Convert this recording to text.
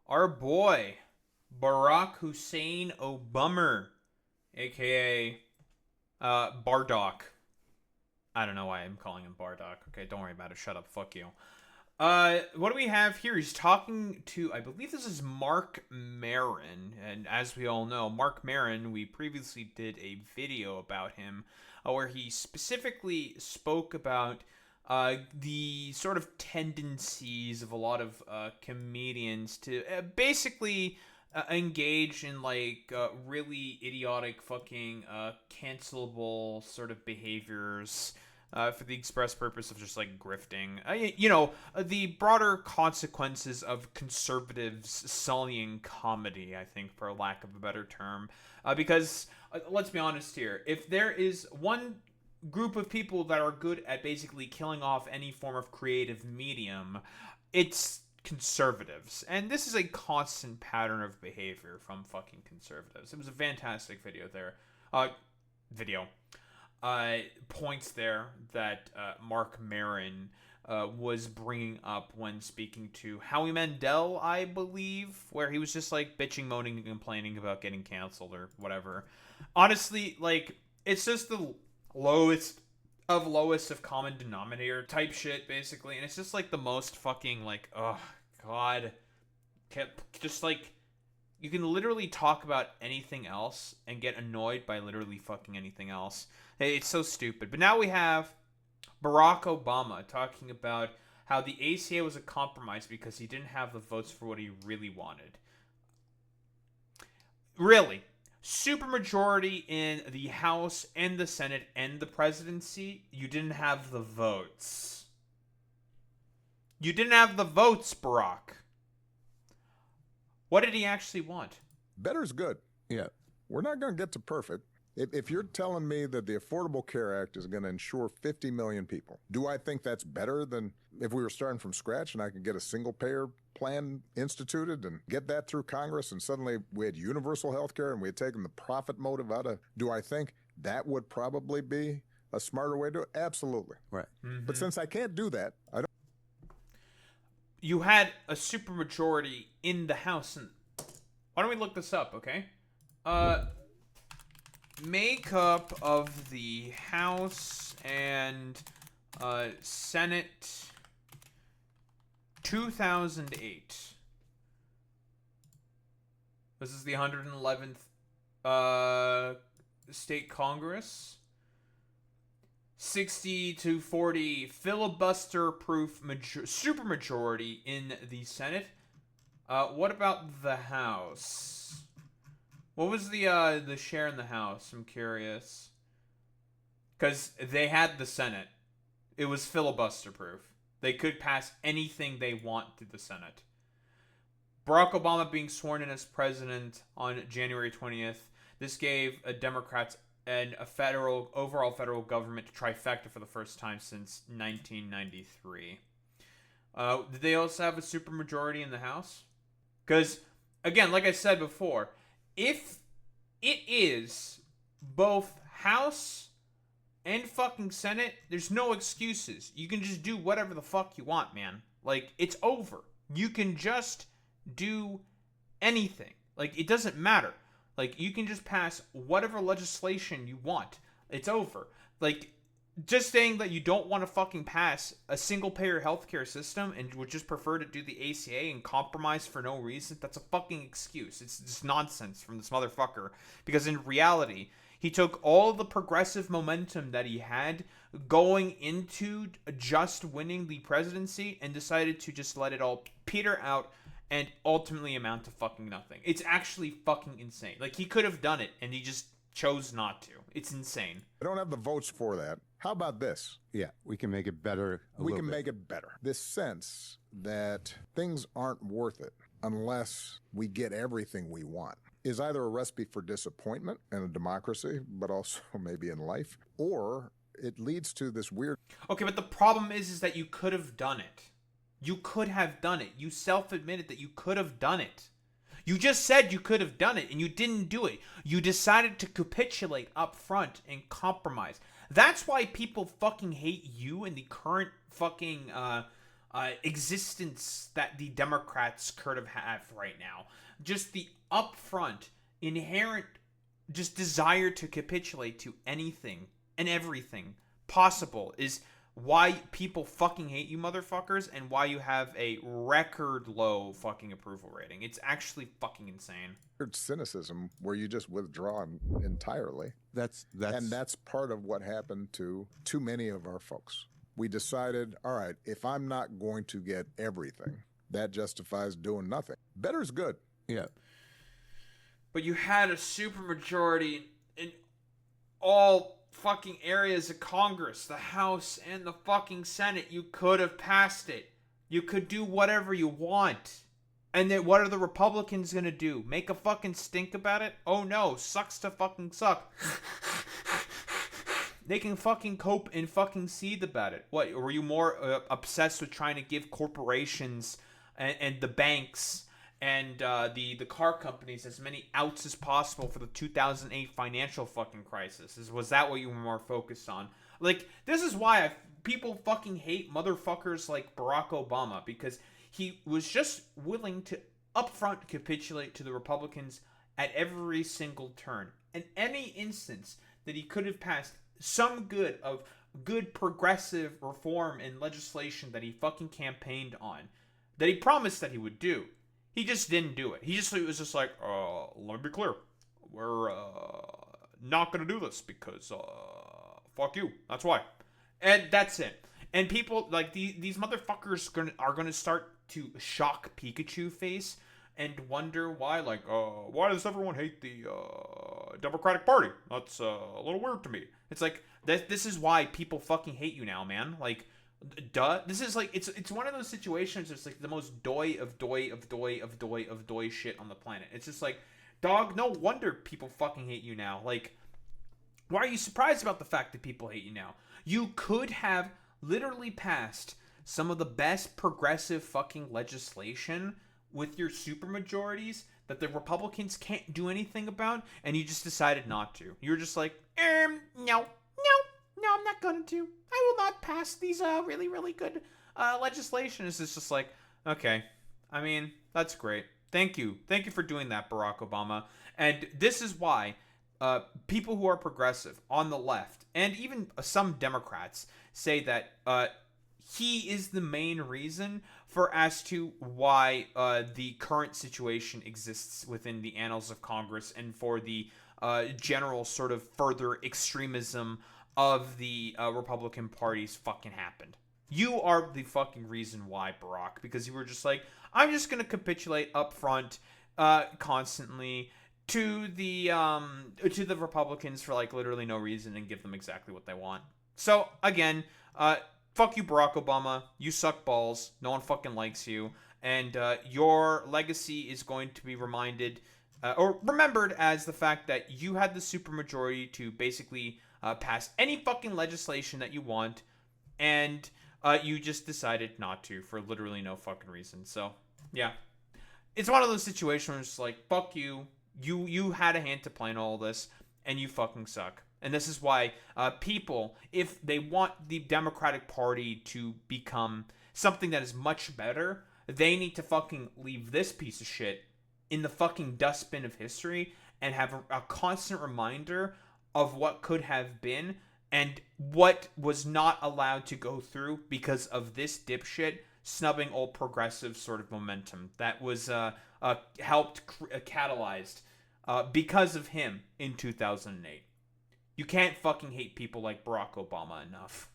our boy, Barack Hussein Obama, aka Bardock. I don't know why I'm calling him Bardock. Okay, don't worry about it. Shut up. Fuck you. What do we have here? He's talking to, I believe this is Mark Maron. And as we all know, Mark Maron, we previously did a video about him where he specifically spoke about the sort of tendencies of a lot of comedians to basically engage in like really idiotic fucking cancelable sort of behaviors for the express purpose of just like grifting. The broader consequences of conservatives sullying comedy, I think, for lack of a better term. Because let's be honest here, if there is one group of people that are good at basically killing off any form of creative medium, it's conservatives. And this is a constant pattern of behavior from fucking conservatives. It was a fantastic video there. Points there that Mark Maron was bringing up when speaking to Howie Mandel, I believe, where he was just like bitching, moaning, and complaining about getting canceled or whatever. Honestly, like, it's just the lowest of common denominator type shit, basically, and it's just like the most fucking like, oh god, just like, you can literally talk about anything else and get annoyed by literally fucking anything else. It's so stupid. But now we have Barack Obama talking about how the ACA was a compromise because he didn't have the votes for what he really wanted. Really? Supermajority in the House and the Senate and the presidency, you didn't have the votes. You didn't have the votes, Barack. What did he actually want? Better's good. Yeah. We're not going to get to perfect. If you're telling me that the Affordable Care Act is going to insure 50 million people, do I think that's better than if we were starting from scratch and I could get a single-payer plan instituted and get that through Congress and suddenly we had universal health care and we had taken the profit motive out of, do I think that would probably be a smarter way to do it? Absolutely. Right. Mm-hmm. But since I can't do that, I don't. You had a supermajority in the House, and why don't we look this up, okay? Makeup of the House and Senate 2008. This is the 111th State Congress. 60-40 filibuster-proof supermajority in the Senate. What about the House? What was the share in the House? I'm curious. Because they had the Senate. It was filibuster-proof. They could pass anything they want through the Senate. Barack Obama being sworn in as president on January 20th. This gave Democrats and a overall federal government trifecta for the first time since 1993. Did they also have a supermajority in the House? Because, again, like I said before, if it is both House and fucking Senate, there's no excuses. You can just do whatever the fuck you want, man. Like, it's over. You can just do anything. Like, it doesn't matter. Like, you can just pass whatever legislation you want. It's over. Like, just saying that you don't want to fucking pass a single-payer healthcare system and would just prefer to do the ACA and compromise for no reason, that's a fucking excuse. It's just nonsense from this motherfucker. Because in reality, he took all the progressive momentum that he had going into just winning the presidency and decided to just let it all peter out and ultimately amount to fucking nothing. It's actually fucking insane. Like, he could have done it, and he just chose not to. It's insane. I don't have the votes for that. How about this? Yeah, we can make it better. We can make it better. This sense that things aren't worth it unless we get everything we want is either a recipe for disappointment in a democracy, but also maybe in life, or it leads to this weird... Okay, but the problem is that you could have done it. You could have done it. You self-admitted that you could have done it. You just said you could have done it, and you didn't do it. You decided to capitulate up front and compromise. That's why people fucking hate you and the current fucking existence that the Democrats could have right now. Just the upfront, inherent, just desire to capitulate to anything and everything possible is why people fucking hate you motherfuckers and why you have a record low fucking approval rating. It's actually fucking insane. Cynicism where you just withdraw entirely. And that's part of what happened to too many of our folks. We decided, all right, if I'm not going to get everything, that justifies doing nothing. Better's good. Yeah. But you had a supermajority in all fucking areas of Congress, the House and the fucking Senate. You could have passed it. You could do whatever you want. And then what are the Republicans gonna do? Make a fucking stink about it? Oh no, sucks to fucking suck. They can fucking cope and fucking seethe about it. What, were you more obsessed with trying to give corporations and the banks and the car companies as many outs as possible for the 2008 financial fucking crisis? Was that what you were more focused on? Like, this is why people fucking hate motherfuckers like Barack Obama, because he was just willing to upfront capitulate to the Republicans at every single turn. In any instance that he could have passed some good progressive reform and legislation that he fucking campaigned on, that he promised that he would do, he just didn't do it. It was just like, let me be clear, we're not gonna do this because fuck you. That's why, and that's it. And people like these motherfuckers are gonna start to shock Pikachu face and wonder why, like, why does everyone hate the Democratic Party? That's a little weird to me. It's like, this is why people fucking hate you now, man. Like, duh. This is like, it's one of those situations that's like the most doy shit on the planet. It's just like, dog, no wonder people fucking hate you now. Like, why are you surprised about the fact that people hate you now? You could have literally passed some of the best progressive fucking legislation with your supermajorities that the Republicans can't do anything about, and you just decided not to. You were just like, no, I'm not going to. I will not pass these really, really good legislation. It's just like, okay, I mean, that's great. Thank you for doing that, Barack Obama. And this is why people who are progressive on the left, and even some Democrats, say that he is the main reason as to why the current situation exists within the annals of Congress, and for the general sort of further extremism of the Republican Party's fucking happened. You are the fucking reason why, Barack, because you were just like, I'm just gonna capitulate up front constantly to the Republicans for like literally no reason and give them exactly what they want. So again, fuck you, Barack Obama. You suck balls. No one fucking likes you. And your legacy is going to be remembered as the fact that you had the supermajority to basically pass any fucking legislation that you want, and you just decided not to for literally no fucking reason. So, yeah. It's one of those situations where it's just like, fuck you. You had a hand to play in all this, and you fucking suck. And this is why people, if they want the Democratic Party to become something that is much better, they need to fucking leave this piece of shit in the fucking dustbin of history and have a constant reminder of what could have been and what was not allowed to go through because of this dipshit snubbing old progressive sort of momentum that was helped catalyzed because of him in 2008. You can't fucking hate people like Barack Obama enough.